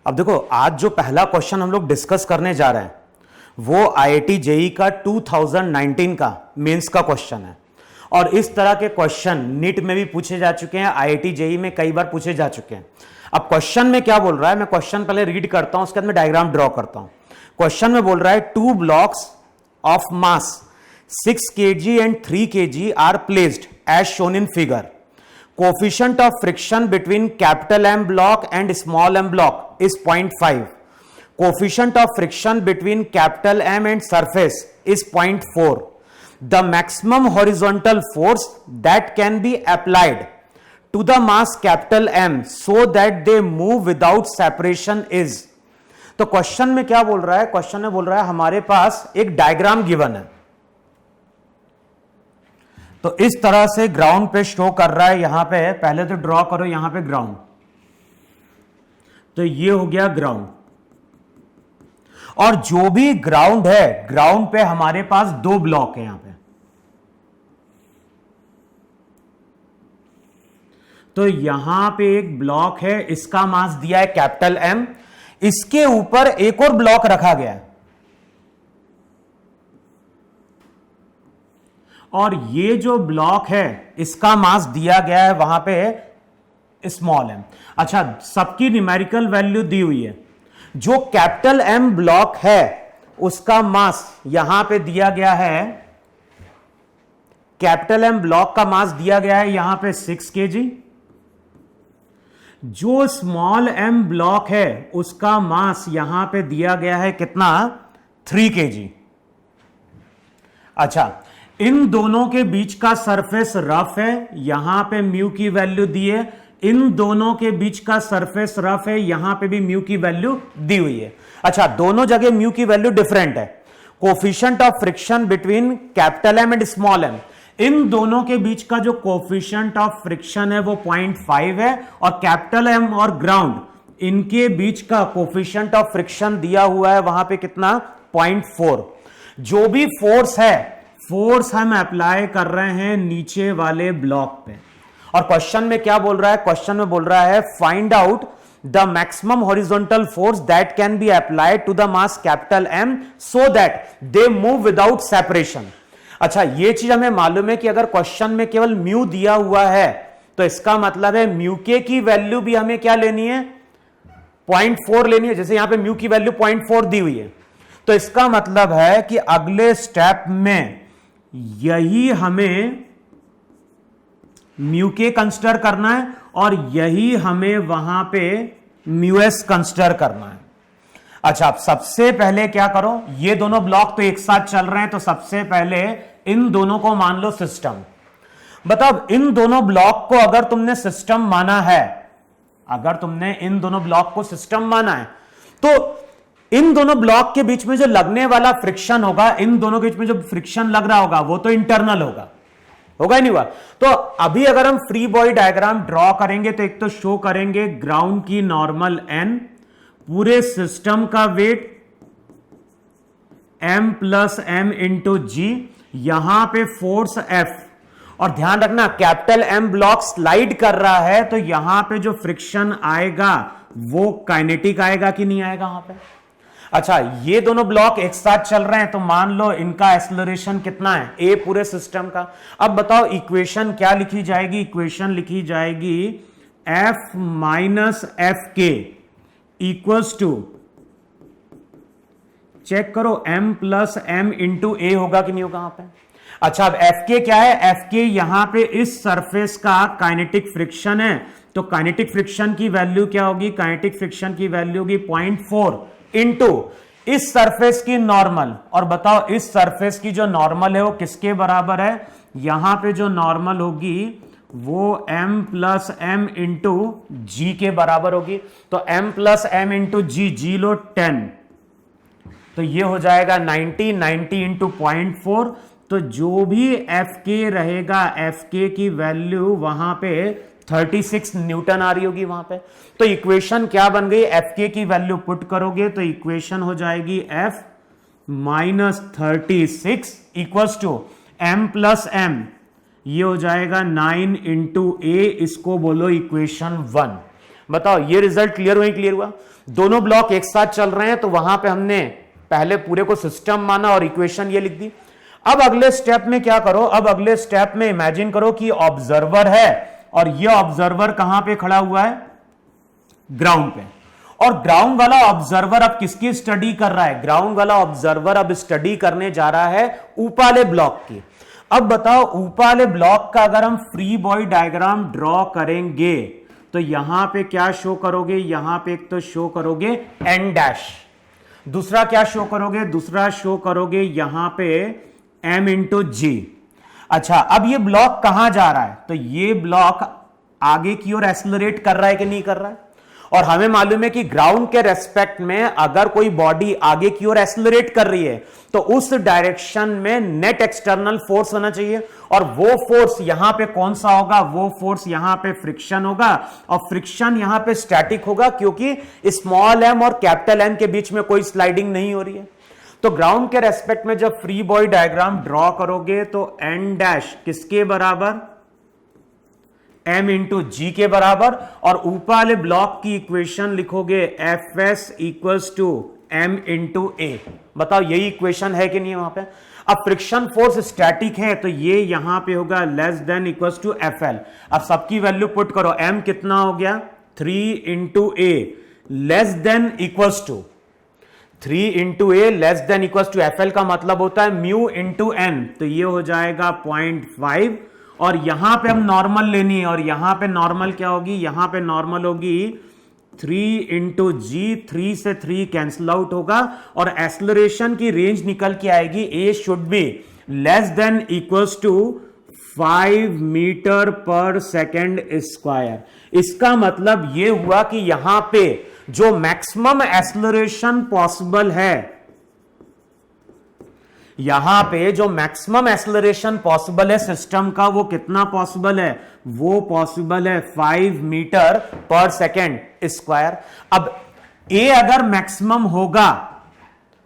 अब देखो, आज जो पहला क्वेश्चन हम लोग डिस्कस करने जा रहे हैं वो आईआईटी जेई का 2019 का मेंस का क्वेश्चन है। और इस तरह के क्वेश्चन नीट में भी पूछे जा चुके हैं, आईआईटी जेई में कई बार पूछे जा चुके हैं। अब क्वेश्चन में क्या बोल रहा है, मैं क्वेश्चन पहले रीड करता हूं, उसके बाद मैं डायग्राम ड्रॉ करता हूं। क्वेश्चन में बोल रहा है 2 blocks of mass 6 kg and 3 kg are placed as shown in figure. Coefficient of friction between capital M block and small m block is 0.5. Coefficient of friction between capital M and surface is 0.4. The maximum horizontal force that can be applied to the mass capital M so that they move without separation is. तो question में क्या बोल रहा है, question में बोल रहा है हमारे पास एक डायग्राम गिवन है। तो इस तरह से ग्राउंड पे शो कर रहा है। यहां पे पहले तो ड्रॉ करो, यहां पे ग्राउंड, तो ये हो गया ग्राउंड। और जो भी ग्राउंड है, ग्राउंड पे हमारे पास 2 ब्लॉक है यहां पे। तो यहां पे एक ब्लॉक है, इसका मास दिया है कैपिटल एम, इसके ऊपर एक और ब्लॉक रखा गया है और ये जो ब्लॉक है इसका मास दिया गया है वहां पे स्मॉल एम। अच्छा, सबकी न्यूमेरिकल वैल्यू दी हुई है। जो कैपिटल एम ब्लॉक है उसका मास यहां पे दिया गया है, कैपिटल एम ब्लॉक का मास दिया गया है यहां पे 6 kg। जो स्मॉल एम ब्लॉक है उसका मास यहां पे दिया गया है कितना, 3 kg। अच्छा, इन दोनों के बीच का सरफेस रफ है, यहां पे म्यू की वैल्यू दी है। इन दोनों के बीच का सरफेस रफ है, यहां पे भी म्यू की वैल्यू दी हुई है। अच्छा, दोनों जगह म्यू की वैल्यू डिफरेंट है। Coefficient of friction between capital M and small M, इन दोनों के बीच का जो कोफिशिएंट ऑफ फ्रिक्शन है वो 0.5 है। और कैपिटल एम और ग्राउंड, इनके बीच का कोफिशिएंट ऑफ फ्रिक्शन दिया हुआ है वहां पे कितना, 0.4। जो भी फोर्स है, फोर्स हम अप्लाई कर रहे हैं नीचे वाले ब्लॉक पे। और क्वेश्चन में क्या बोल रहा है, क्वेश्चन में बोल रहा है find out the maximum horizontal force that can be applied to the mass capital M so that they move without separation. अच्छा, ये चीज हमें मालूम है कि अगर क्वेश्चन में केवल म्यू दिया हुआ है तो इसका मतलब है म्यू के की वैल्यू भी हमें क्या लेनी है, 0.4 लेनी है। जैसे यहां पे म्यू की वैल्यू 0.4 दी हुई है, तो इसका मतलब है कि अगले स्टेप में यही हमें म्यू के कंसिडर करना है और यही हमें वहां पे म्यू एस कंसिडर करना है। अच्छा, अब सबसे पहले क्या करो, ये दोनों ब्लॉक तो एक साथ चल रहे हैं, तो सबसे पहले इन दोनों को मान लो सिस्टम। बताओ, इन दोनों ब्लॉक को अगर तुमने सिस्टम माना है, अगर तुमने इन दोनों ब्लॉक को सिस्टम माना है, तो इन दोनों ब्लॉक के बीच में जो लगने वाला फ्रिक्शन होगा, इन दोनों के बीच में जो फ्रिक्शन लग रहा होगा वो तो इंटरनल होगा, होगा ही नहीं हुआ। तो अभी अगर हम फ्री बॉडी डायग्राम ड्रॉ करेंगे तो एक तो शो करेंगे ग्राउंड की नॉर्मल एन, पूरे सिस्टम का weight m plus M into g, यहां पे फोर्स F। और ध्यान रखना, कैपिटल M ब्लॉक स्लाइड कर रहा है तो यहां पे जो फ्रिक्शन आएगा वो काइनेटिक आएगा कि नहीं आएगा वहां पे। अच्छा, ये दोनों ब्लॉक एक साथ चल रहे हैं तो मान लो इनका एक्सेलरेशन कितना है, a पूरे सिस्टम का। अब बताओ इक्वेशन क्या लिखी जाएगी, इक्वेशन लिखी जाएगी F माइनस एफ के इक्वल्स टू, चेक करो, m प्लस एम इंटू ए होगा कि नहीं होगा वहां पे। अच्छा, अब एफ के क्या है, एफ के यहां पे इस सरफेस का काइनेटिक फ्रिक्शन है, तो काइनेटिक फ्रिक्शन की वैल्यू क्या होगी, काइनेटिक फ्रिक्शन की वैल्यू होगी 0.4 इंटू इस सरफेस की नॉर्मल। और बताओ इस सरफेस की जो नॉर्मल है वो किसके बराबर है, यहां पे जो नॉर्मल होगी वो m प्लस एम इंटू जी के बराबर होगी। तो m प्लस एम इंटू जी, जी लो 10, तो ये हो जाएगा 90 इंटू 0.4। तो जो भी एफ के रहेगा, एफ के की वैल्यू वहां पे 36 न्यूटन आ रही होगी वहां पे। तो इक्वेशन क्या बन गई, एफ के की वैल्यू पुट करोगे तो इक्वेशन हो जाएगी F minus 36 equals to M plus M, ये हो जाएगा 9 इंटू ए, इसको बोलो इक्वेशन 1। बताओ ये रिजल्ट क्लियर हुआ? क्लियर हुआ? दोनों ब्लॉक एक साथ चल रहे हैं तो वहां पे हमने पहले पूरे को सिस्टम माना और इक्वेशन ये लिख दी। अब अगले स्टेप में क्या करो, अब अगले स्टेप में इमेजिन करो कि ऑब्जर्वर है और ये ऑब्जर्वर कहां पे खड़ा हुआ है? ग्राउंड पे। और ग्राउंड वाला ऑब्जर्वर अब किसकी स्टडी कर रहा है? ग्राउंड वाला ऑब्जर्वर अब स्टडी करने जा रहा है ऊपर वाले ब्लॉक की। अब बताओ ऊपर वाले ब्लॉक का अगर हम फ्री बॉडी डायग्राम ड्रॉ करेंगे तो यहां पे क्या शो करोगे? यहां पे एक तो शो करोगे एन डैश, दूसरा क्या शो करोगे? दूसरा शो करोगे यहां पे m इंटू जी। अच्छा, अब ये ब्लॉक कहां जा रहा है? तो ये ब्लॉक आगे की ओर एक्सेलरेट कर रहा है कि नहीं कर रहा है? और हमें मालूम है कि ग्राउंड के रेस्पेक्ट में अगर कोई बॉडी आगे की ओर एक्सेलरेट कर रही है तो उस डायरेक्शन में नेट एक्सटर्नल फोर्स होना चाहिए। और वो फोर्स यहां पे कौन सा होगा? वो फोर्स यहां पे फ्रिक्शन होगा, और फ्रिक्शन यहां पे स्टैटिक होगा क्योंकि स्मॉल m और कैपिटल M के बीच में कोई स्लाइडिंग नहीं हो रही है। तो ग्राउंड के रेस्पेक्ट में जब फ्री बॉडी डायग्राम ड्रॉ करोगे तो एन डैश किसके बराबर? m इंटू जी के बराबर। और ऊपर वाले ब्लॉक की इक्वेशन लिखोगे F S equals to m into a. बताओ यही इक्वेशन है कि नहीं है वहां पे? अब फ्रिक्शन फोर्स स्टैटिक है तो ये यहां पे होगा less than equals to F L. अब सबकी वैल्यू पुट करो, m कितना हो गया? 3 into A less than equals to 3 into A less than equals to F L का मतलब होता है म्यू इंटू एन, तो ये हो जाएगा 0.5। और यहां पे हम नॉर्मल लेनी है और यहां पे नॉर्मल क्या होगी? यहां पे नॉर्मल होगी 3 इंटू जी, 3 से 3 कैंसिल आउट होगा और एक्सेलरेशन की रेंज निकल के आएगी a should be less than equals to 5 metre per second square. इसका मतलब ये हुआ कि यहां पे जो मैक्सिमम एक्सेलरेशन पॉसिबल है, यहां पे जो मैक्सिमम एक्सेलरेशन पॉसिबल है सिस्टम का, वो कितना पॉसिबल है? वो पॉसिबल है 5 मीटर पर सेकेंड स्क्वायर। अब ए अगर मैक्सिमम होगा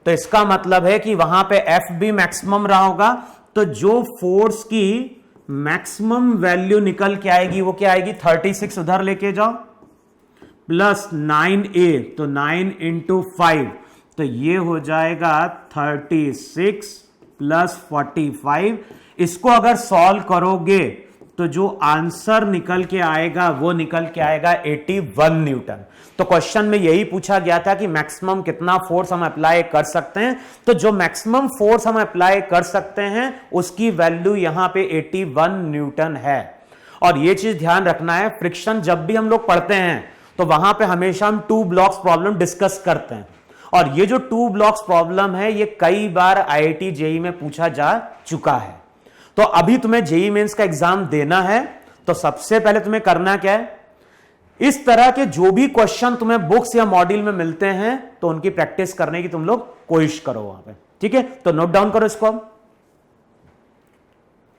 तो इसका मतलब है कि वहां पे एफ भी मैक्सिमम रहा होगा, तो जो फोर्स की मैक्सिमम वैल्यू निकल के आएगी वो क्या आएगी? 36 उधर लेके जाओ प्लस 9a, तो 9 इंटू 5, तो ये हो जाएगा 36 प्लस 45। इसको अगर सॉल्व करोगे तो जो आंसर निकल के आएगा वो निकल के आएगा 81 न्यूटन। तो क्वेश्चन में यही पूछा गया था कि मैक्सिमम कितना फोर्स हम अप्लाई कर सकते हैं, तो जो मैक्सिमम फोर्स हम अप्लाई कर सकते हैं उसकी वैल्यू यहां पे 81 न्यूटन है। और ये चीज ध्यान रखना है, फ्रिक्शन जब भी हम लोग पढ़ते हैं तो वहां पे हमेशा हम 2 ब्लॉक्स प्रॉब्लम डिस्कस करते हैं, और ये जो 2 ब्लॉक्स प्रॉब्लम है ये कई बार आईआईटी जेईई में पूछा जा चुका है। तो अभी तुम्हें जेईई मेंस का एग्जाम देना है तो सबसे पहले तुम्हें करना क्या है? इस तरह के जो भी क्वेश्चन तुम्हें बुक्स या मॉड्यूल में मिलते हैं तो उनकी प्रैक्टिस करने की तुम लोग कोशिश करो वहां पे, ठीक है? तो नोट डाउन करो इसको।